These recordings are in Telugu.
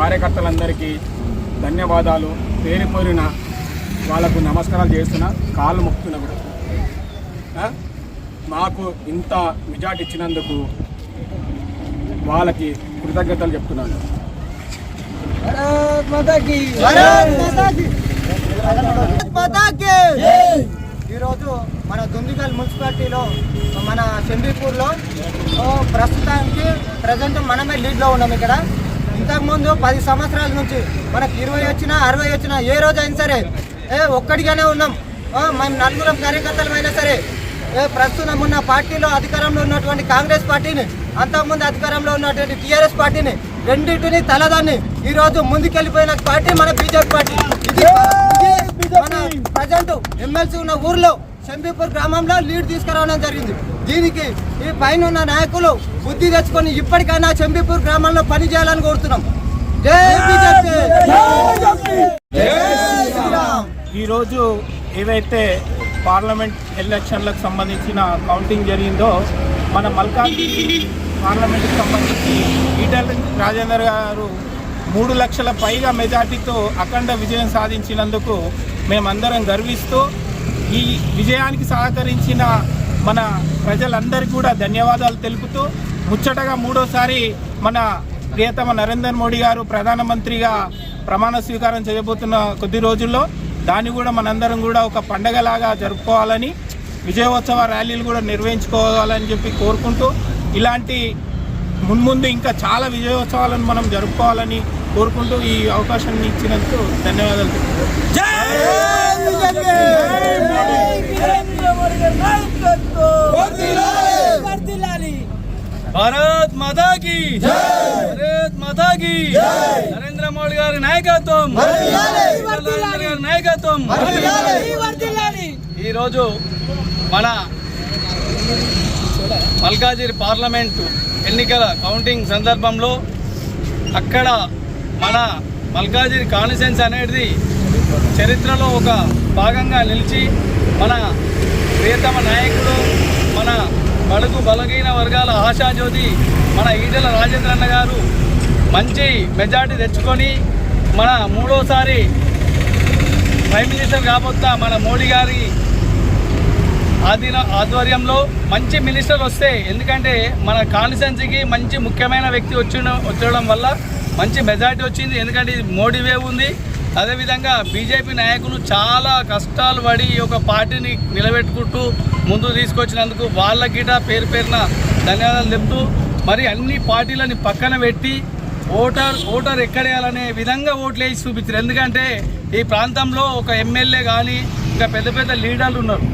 కార్యకర్తలందరికీ ధన్యవాదాలు. పేరు పేరున వాళ్ళకు నమస్కారాలు చేస్తున్నా, కాళ్ళు మొక్కుతున్నా కూడా. మాకు ఇంత మెజార్టీ ఇచ్చినందుకు వాళ్ళకి కృతజ్ఞతలు చెప్తున్నాను. ఈరోజు మన దుందిగల్ మున్సిపాలిటీలో మన షంబీపూర్లో ప్రస్తుతానికి ప్రజెంట్ మనమే లీడ్లో ఉన్నాం. ఇక్కడ ఇంతకుముందు 10 సంవత్సరాల నుంచి మనకు 20 వచ్చినా 60 వచ్చినా ఏ రోజు అయినా సరే ఒక్కడిగానే ఉన్నాం. మేము నలుగురం కార్యకర్తలమైనా సరే ప్రస్తుతం ఉన్న పార్టీలో అధికారంలో ఉన్నటువంటి కాంగ్రెస్ పార్టీని, అంతకుముందు అధికారంలో ఉన్నటువంటి టీఆర్ఎస్ పార్టీని, రెండింటిని తలదాన్ని ఈరోజు ముందుకెళ్ళిపోయిన పార్టీ మన బీజేపీ పార్టీ. ఇది మన ప్రజెంట్ ఎమ్మెల్సీ ఉన్న ఊర్లో షంబీపూర్ గ్రామంలో లీడ్ తీసుకురావడం జరిగింది. దీనికి ఈ పైన ఉన్న నాయకులు బుద్ధి తెచ్చుకొని ఇప్పటికైనా షంబీపూర్ గ్రామంలో పని చేయాలని కోరుతున్నాం. జై బీజేపీ. ఈరోజు ఏవైతే పార్లమెంట్ ఎలక్షన్లకు సంబంధించిన కౌంటింగ్ జరిగిందో, మన మల్కాజ్గిరి పార్లమెంట్కి సంబంధించి ఈటెల రాజేందర్ గారు 3 లక్షల పైగా మెజార్టీతో అఖండ విజయం సాధించినందుకు మేమందరం గర్విస్తూ, ఈ విజయానికి సహకరించిన మన ప్రజలందరికీ కూడా ధన్యవాదాలు తెలుపుతూ, ముచ్చటగా 3వసారి మన ప్రియతమ నరేంద్ర మోడీ గారు ప్రధానమంత్రిగా ప్రమాణ స్వీకారం చేయబోతున్న కొద్ది రోజుల్లో దాన్ని కూడా మనందరం కూడా ఒక పండగలాగా జరుపుకోవాలని, విజయోత్సవ ర్యాలీలు కూడా నిర్వహించుకోవాలని చెప్పి కోరుకుంటూ, ఇలాంటి మున్ముందు ఇంకా చాలా విజయోత్సవాలను మనం జరుపుకోవాలని కోరుకుంటూ ఈ అవకాశాన్ని ఇచ్చినందుకు ధన్యవాదాలు. భారత్ మాతా కీ జై, భారత్ మాతా కీ జై. నరేంద్ర మోడీ గారి నాయకత్వం, నాయకత్వం. ఈరోజు మన మల్కాజ్గిరి పార్లమెంటు ఎన్నికల కౌంటింగ్ సందర్భంలో అక్కడ మన మల్కాజ్గిరి కాన్స్టిట్యుయెన్సీ అనేది చరిత్రలో ఒక భాగంగా నిలిచి, మన ప్రియతమ నాయకుడు, మన బడుగు బలహీన వర్గాల ఆశాజ్యోతి మన ఈటెల రాజేంద్ర అన్న గారు మంచి మెజార్టీ తెచ్చుకొని మన 3వసారి ప్రైమ్ మినిస్టర్ కాబోతా మన మోడీ గారి ఆధ్వర్యంలో మంచి మినిస్టర్ వస్తే, ఎందుకంటే మన కాన్స్టిట్యుయెన్సీకి మంచి ముఖ్యమైన వ్యక్తి వచ్చడం వల్ల మంచి మెజార్టీ వచ్చింది. ఎందుకంటే ఇది మోడీ వేవ్ ఉంది. అదేవిధంగా బీజేపీ నాయకులు చాలా కష్టాలు పడి ఒక పార్టీని నిలబెట్టుకుంటూ ముందుకు తీసుకొచ్చినందుకు వాళ్ళ గిట పేరు పేరున ధన్యవాదాలు చెప్తూ, మరి అన్ని పార్టీలని పక్కన పెట్టి ఓటర్ ఎక్కడేయాలనే విధంగా ఓట్లు వేసి చూపించారు. ఎందుకంటే ఈ ప్రాంతంలో ఒక ఎమ్మెల్యే కానీ ఇంకా పెద్ద పెద్ద లీడర్లు ఉన్నారు,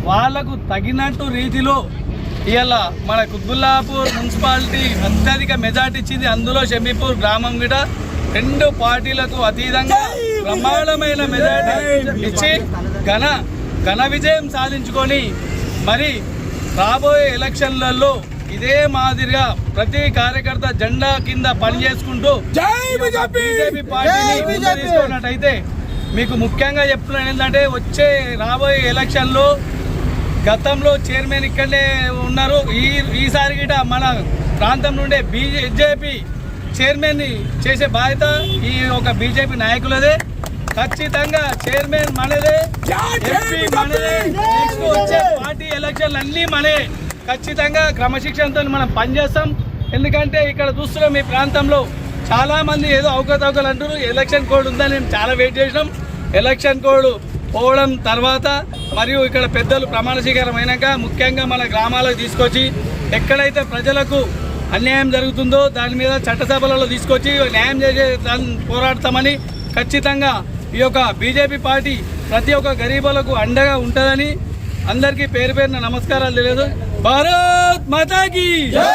వాళ్లకు తగినట్టు రీతిలో ఇవాళ మన కుత్బుల్లాపూర్ మున్సిపాలిటీ అత్యధిక మెజార్టీ ఇచ్చింది. అందులో షంబీపూర్ గ్రామం గిట 2 పార్టీలకు అతీతంగా బ్రహ్మాండమైన మెజార్టీ ఇచ్చి ఘన విజయం సాధించుకొని, మరి రాబోయే ఎలక్షన్లలో ఇదే మాదిరిగా ప్రతి కార్యకర్త జెండా కింద పనిచేసుకుంటూ బీజేపీ పార్టీని తీసుకున్నట్టయితే, మీకు ముఖ్యంగా చెప్తున్నాను ఏంటంటే, వచ్చే రాబోయే ఎలక్షన్లో గతంలో చైర్మన్ ఇక్కడనే ఉన్నారు, ఈసారి గిట మన ప్రాంతం నుండే బీజేపీ చైర్మన్ని చేసే బాధ్యత ఈ ఒక బీజేపీ నాయకులదే. ఖచ్చితంగా చైర్మన్ మనదే, ఎంపీ మనదే, నెక్స్ట్ వచ్చే పార్టీ ఎలక్షన్లు అన్నీ మనదే. ఖచ్చితంగా క్రమశిక్షణతో మనం పనిచేస్తాం. ఎందుకంటే ఇక్కడ చూస్తున్నాం ఈ ప్రాంతంలో చాలామంది ఏదో అవకతవకలు అంటారు. ఎలక్షన్ కోడ్ ఉందని మేము చాలా వెయిట్ చేసినాం. ఎలక్షన్ కోడ్ పోవడం తర్వాత మరియు ఇక్కడ పెద్దలు ప్రమాణ స్వీకారం అయినాక ముఖ్యంగా మన గ్రామాలకు తీసుకొచ్చి ఎక్కడైతే ప్రజలకు అన్యాయం జరుగుతుందో దాని మీద చట్టసభలలో తీసుకొచ్చి న్యాయం చేసే దాన్ని పోరాడతామని, ఖచ్చితంగా ఈ యొక్క బీజేపీ పార్టీ ప్రతి ఒక్క గరీబులకు అండగా ఉంటుందని అందరికీ పేరు పేరున నమస్కారాలు తెలియదు. భారత్ మాతా కీ జై,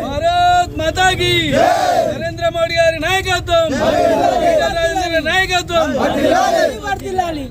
భారత్ మాతా కీ జై. నరేంద్ర మోడీ గారి నాయకత్వం, నాయకత్వం.